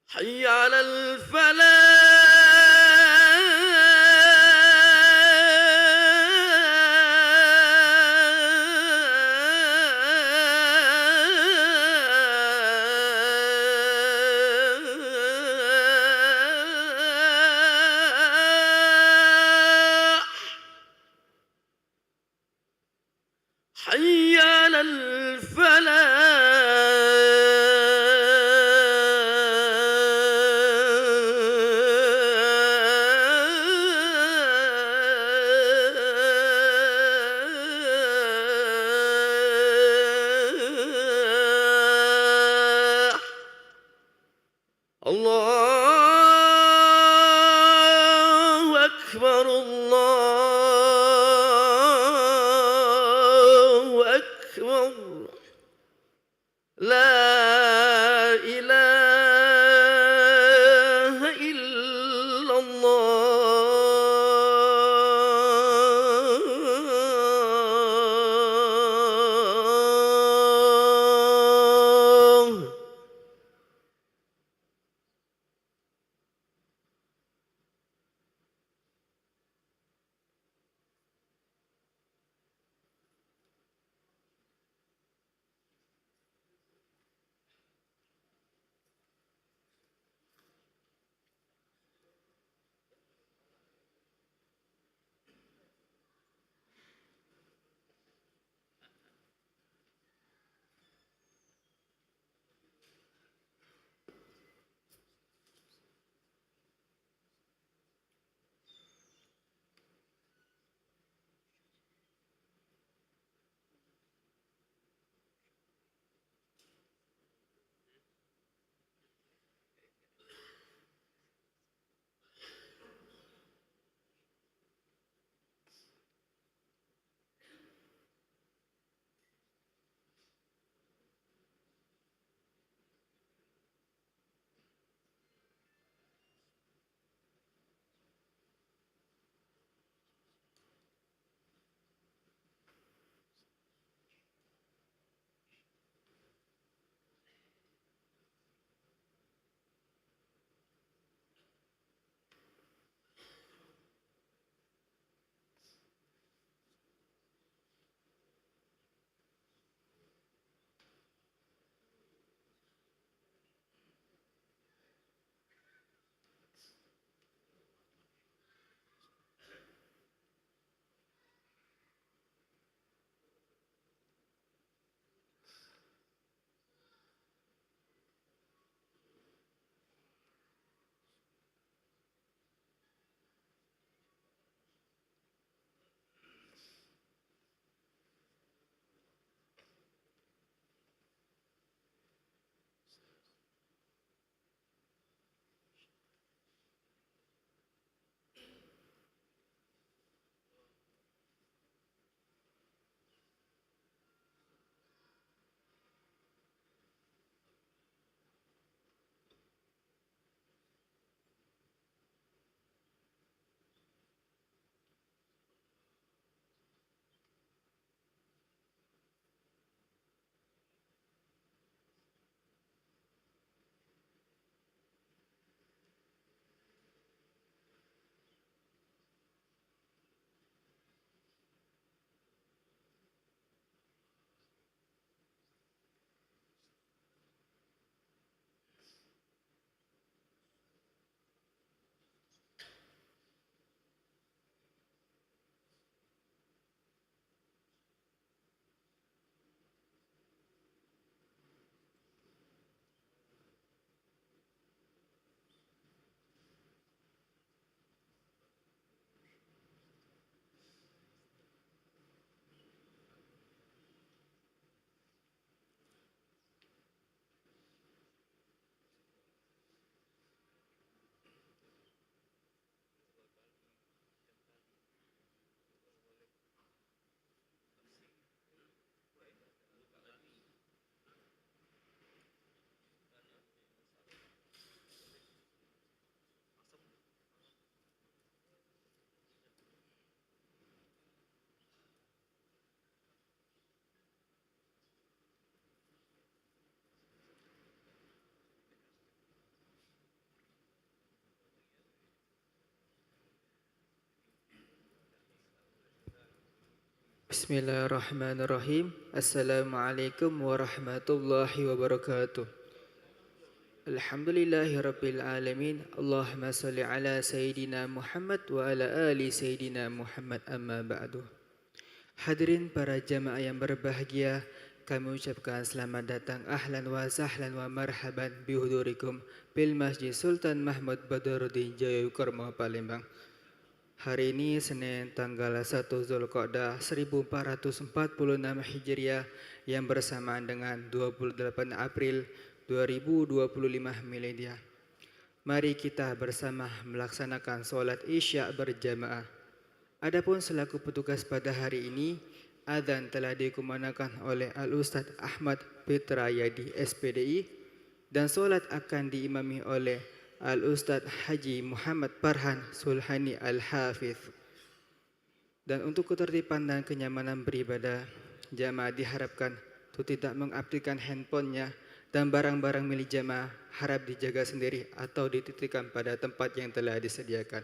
حي على الفلاح حي على الفلاح الله أكبر الله أكبر لا إله إلا الله Bismillahirrahmanirrahim. Assalamualaikum warahmatullahi wabarakatuh. Alhamdulillahirabbil alamin. Allahumma shalli ala sayyidina Muhammad wa ala ali sayyidina Muhammad, amma ba'du. Hadirin para jamaah yang berbahagia, kami ucapkan selamat datang, ahlan wa sahlan wa marhaban bihudurikum bil Masjid Sultan Mahmud Badaruddin Jayakarma, Palembang. Hari ini Senin tanggal 1 Zulqa'dah 1446 Hijriah yang bersamaan dengan 28 April 2025 Miladiah. Mari kita bersama melaksanakan sholat Isya berjamaah. Adapun selaku petugas pada hari ini, adzan telah dikumandangkan oleh Al-Ustaz Ahmad Fitrayadi SPDI dan sholat akan diimami oleh Al-Ustaz Haji Muhammad Farhan Sulhani Al-Hafiz. Dan untuk ketertiban dan kenyamanan beribadah, jamaah diharapkan untuk tidak mengaktifkan handphonenya dan barang-barang milik jamaah harap dijaga sendiri atau dititipkan pada tempat yang telah disediakan.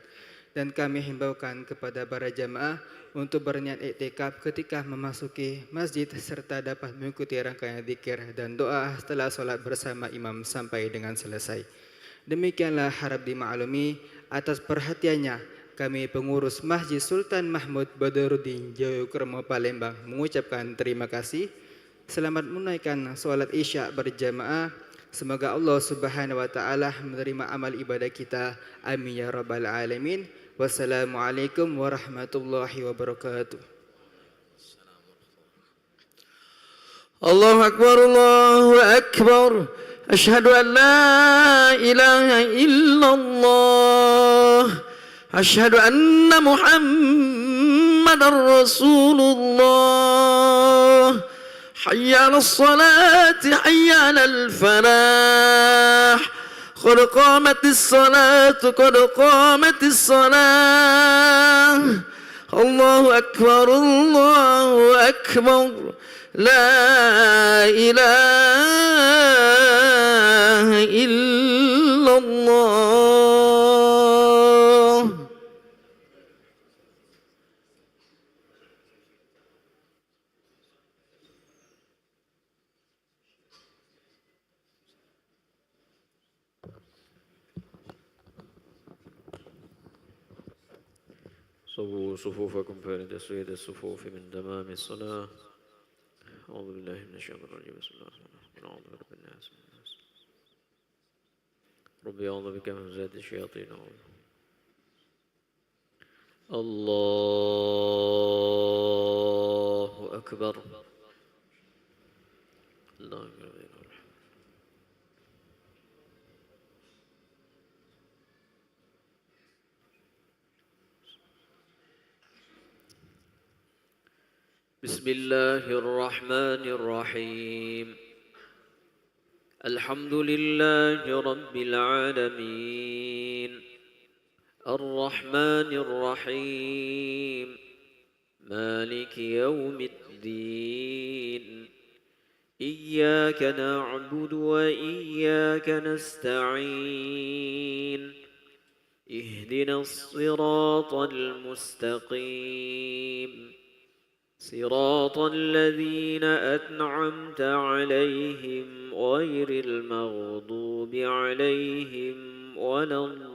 Dan kami himbaukan kepada para jamaah untuk berniat iktikaf ketika memasuki masjid serta dapat mengikuti rangkaian zikir dan doa setelah sholat bersama imam sampai dengan selesai. Demikianlah harap dimaklumi atas perhatiannya kami pengurus Masjid Sultan Mahmud Badaruddin Jayakarma, Palembang mengucapkan terima kasih. Selamat menunaikan sholat Isya berjamaah. Semoga Allah Subhanahu wa taala menerima amal ibadah kita. Amin ya rabbal alamin. Wassalamualaikum warahmatullahi wabarakatuh. Allahu akbar, Allahu akbar. Asyhadu an la ilaha illallah. Asyhadu anna Muhammadar Rasulullah. Hayya 'alas salati, hayya 'alal falah. Qad qamatis salatu, qad qamatis salah. Allahu akbar, Allahu akbar. La ilaha illallah. صووا صفوفكم فإن تسوية الصفوف من تمام الصلاة. أعوذ بالله من الشيطان الرجيم. بسم الله الرحمن الرحيم. أعوذ برب الناس من الناس. ربي أعوذ بك من همزات الشياطين. الله أكبر. الله أكبر. بسم الله الرحمن الرحيم. الحمد لله رب العالمين الرحمن الرحيم مالك يوم الدين إياك نعبد وإياك نستعين اهدنا الصراط المستقيم صراط الذين أنعمت عليهم غير المغضوب عليهم ولا الضالين.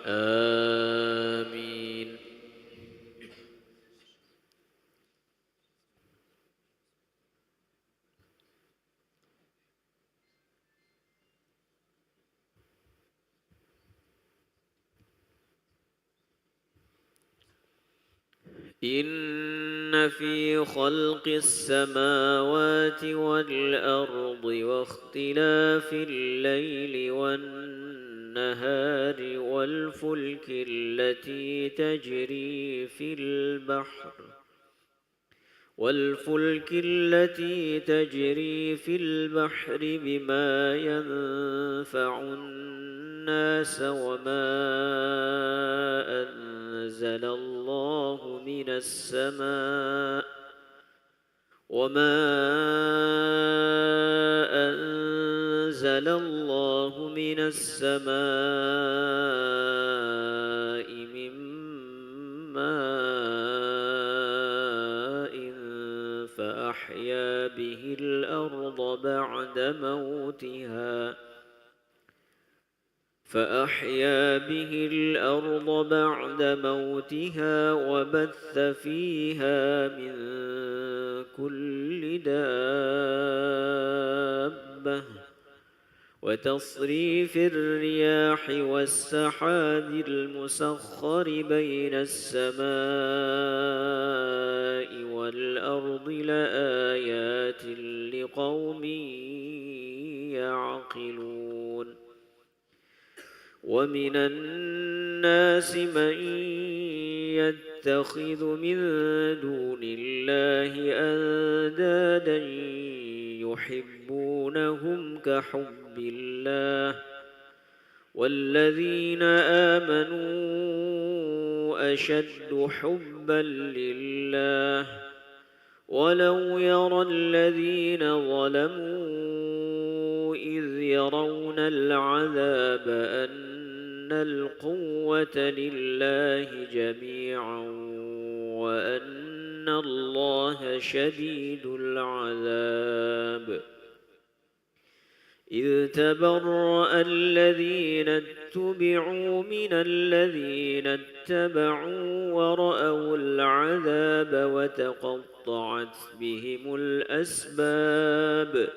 آمين. إن في خلق السماوات والأرض واختلاف الليل والنهار والفلك التي تجري في البحر بما ينفع الناس وما أنزل الله أنزل الله من السماء من ماء فأحيا به الأرض بعد موتها وبث فيها من كل دابة وتصريف الرياح والسحاب المسخر بين السماء والأرض لآيات لقوم يعقلون ومن الناس من يتخذ من دون الله أندادا يحبونهم كحب الله والذين آمنوا أشد حبا لله ولو يرى الذين ظلموا إذ يرون العذاب أن القوة لله جميعا وأن الله شديد العذاب إذ تبرأ الذين اتبعوا من الذين اتبعوا ورأوا العذاب وتقطعت بهم الأسباب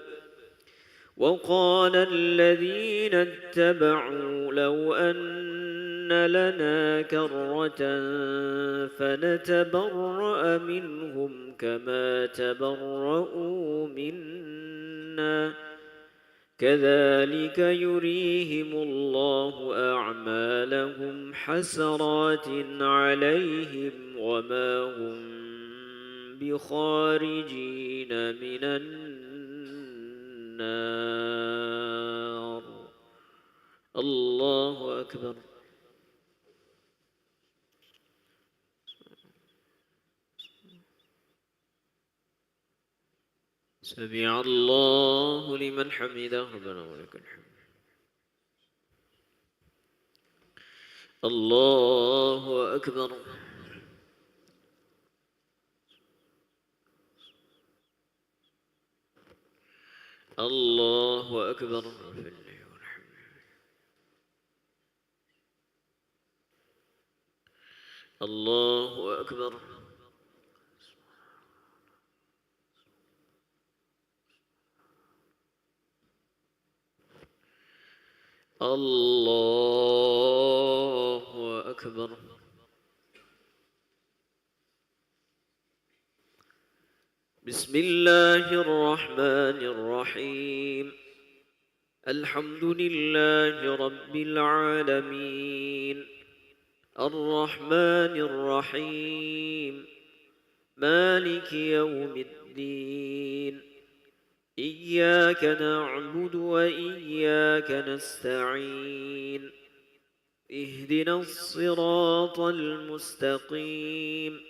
وقال الذين اتبعوا لو أن لنا كرة فنتبرأ منهم كما تبرؤوا منا كذلك يريهم الله أعمالهم حسرات عليهم وما هم بخارجين من النار. الله أكبر. سمع الله لمن حمده ربنا ولك الحمد. الله أكبر. الله أكبر. الله أكبر. الله أكبر. بسم الله الرحمن الرحيم. الحمد لله رب العالمين الرحمن الرحيم مالك يوم الدين إياك نعبد وإياك نستعين اهدنا الصراط المستقيم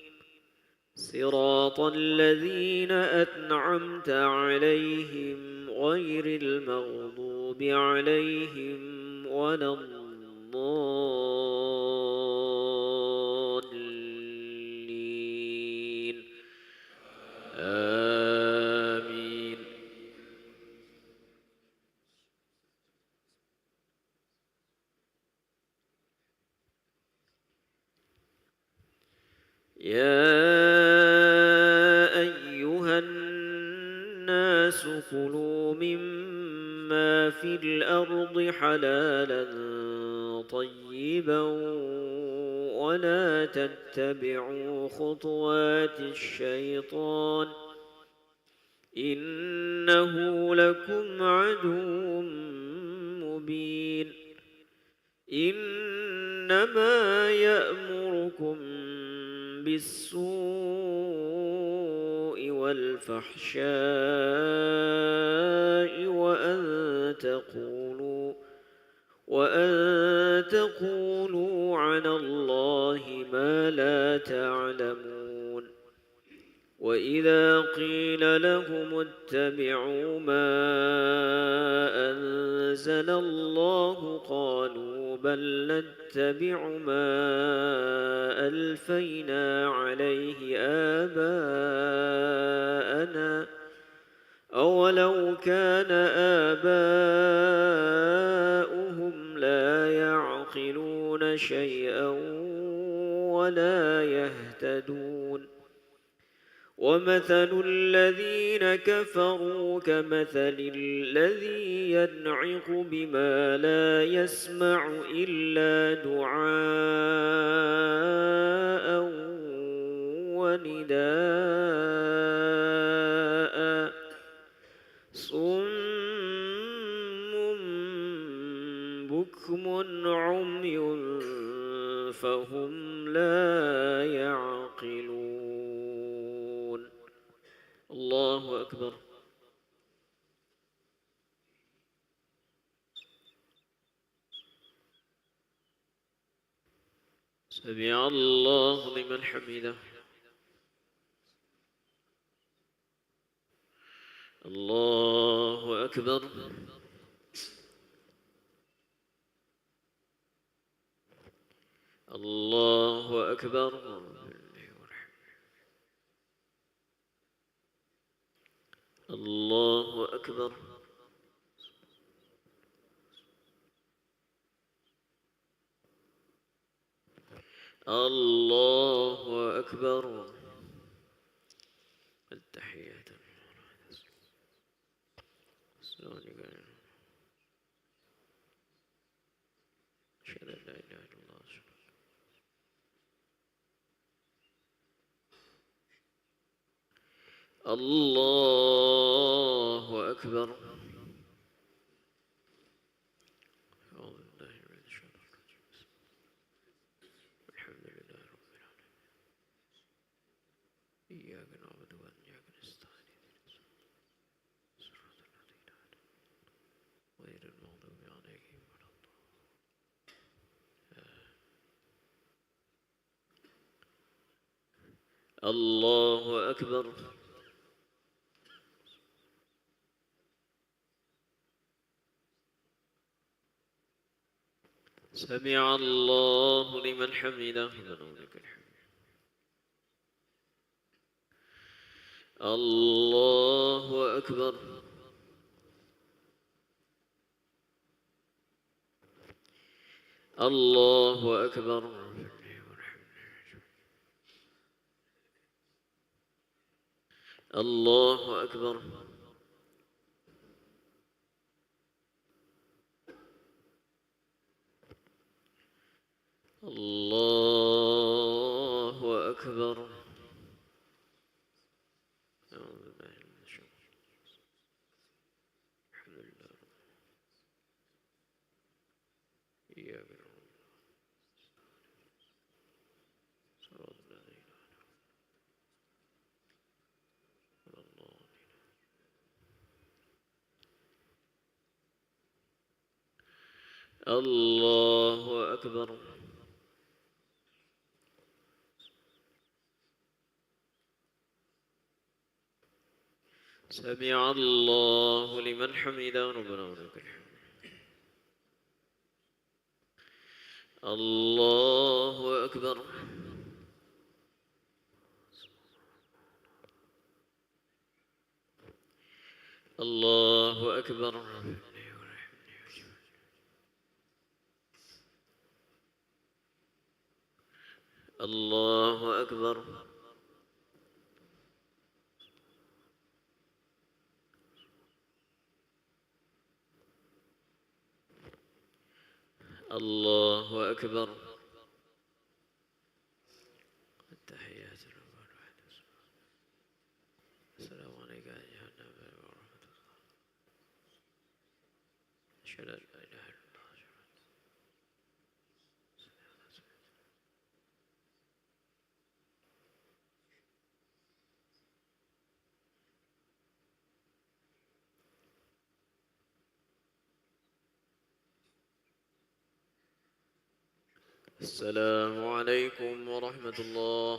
صراط الذين أنعمت عليهم غير المغضوب عليهم ولا الضالين آمين. يا أيها الناس كلوا مما في الأرض حلالا طيبا ولا تتبعوا خطوات الشيطان إنه لكم عدو مبين. إنما يأمركم بالسوء والفحشاء وأن تقولوا على الله ما لا تعلمون وإذا قيل لهم اتبعوا ما أنزل الله قالوا بل نتبع ما ألفينا عليه آباءنا أولو كان آباؤهم لا يعقلون شيئا ولا يهتدون ومثل الذين كفروا كمثل الذي ينعق بما لا يسمع إلا دعاء ونداء صم بكم عمي فهم لا يعقلون الله أكبر سمع الله لمن حمده الله أكبر الله أكبر الله أكبر الله أكبر التحيات أشهد أن لا إله إلا الله الله أكبر أعوذ بالله من الشيطان الرجيم الحمد لله رب العالمين إياك نعبد وإياك نستعين صراط الذين أنعمت غير المغضوب عليهم ولا الضالين الله أكبر سمع الله لمن حمده الله أكبر الله أكبر الله أكبر الله أكبر أعوذ بالله من الشيطان الحمد لله إياك نعبد صراط الذين أنعمت عليهم الله أكبر سمع الله لمن حمده ربنا ولك الحمد الله أكبر الله أكبر الله أكبر الله أكبر التحيات لله السلام عليك أيها النبي ورحمة الله أشهد أن لا إله إلا الله السلام عليكم ورحمة الله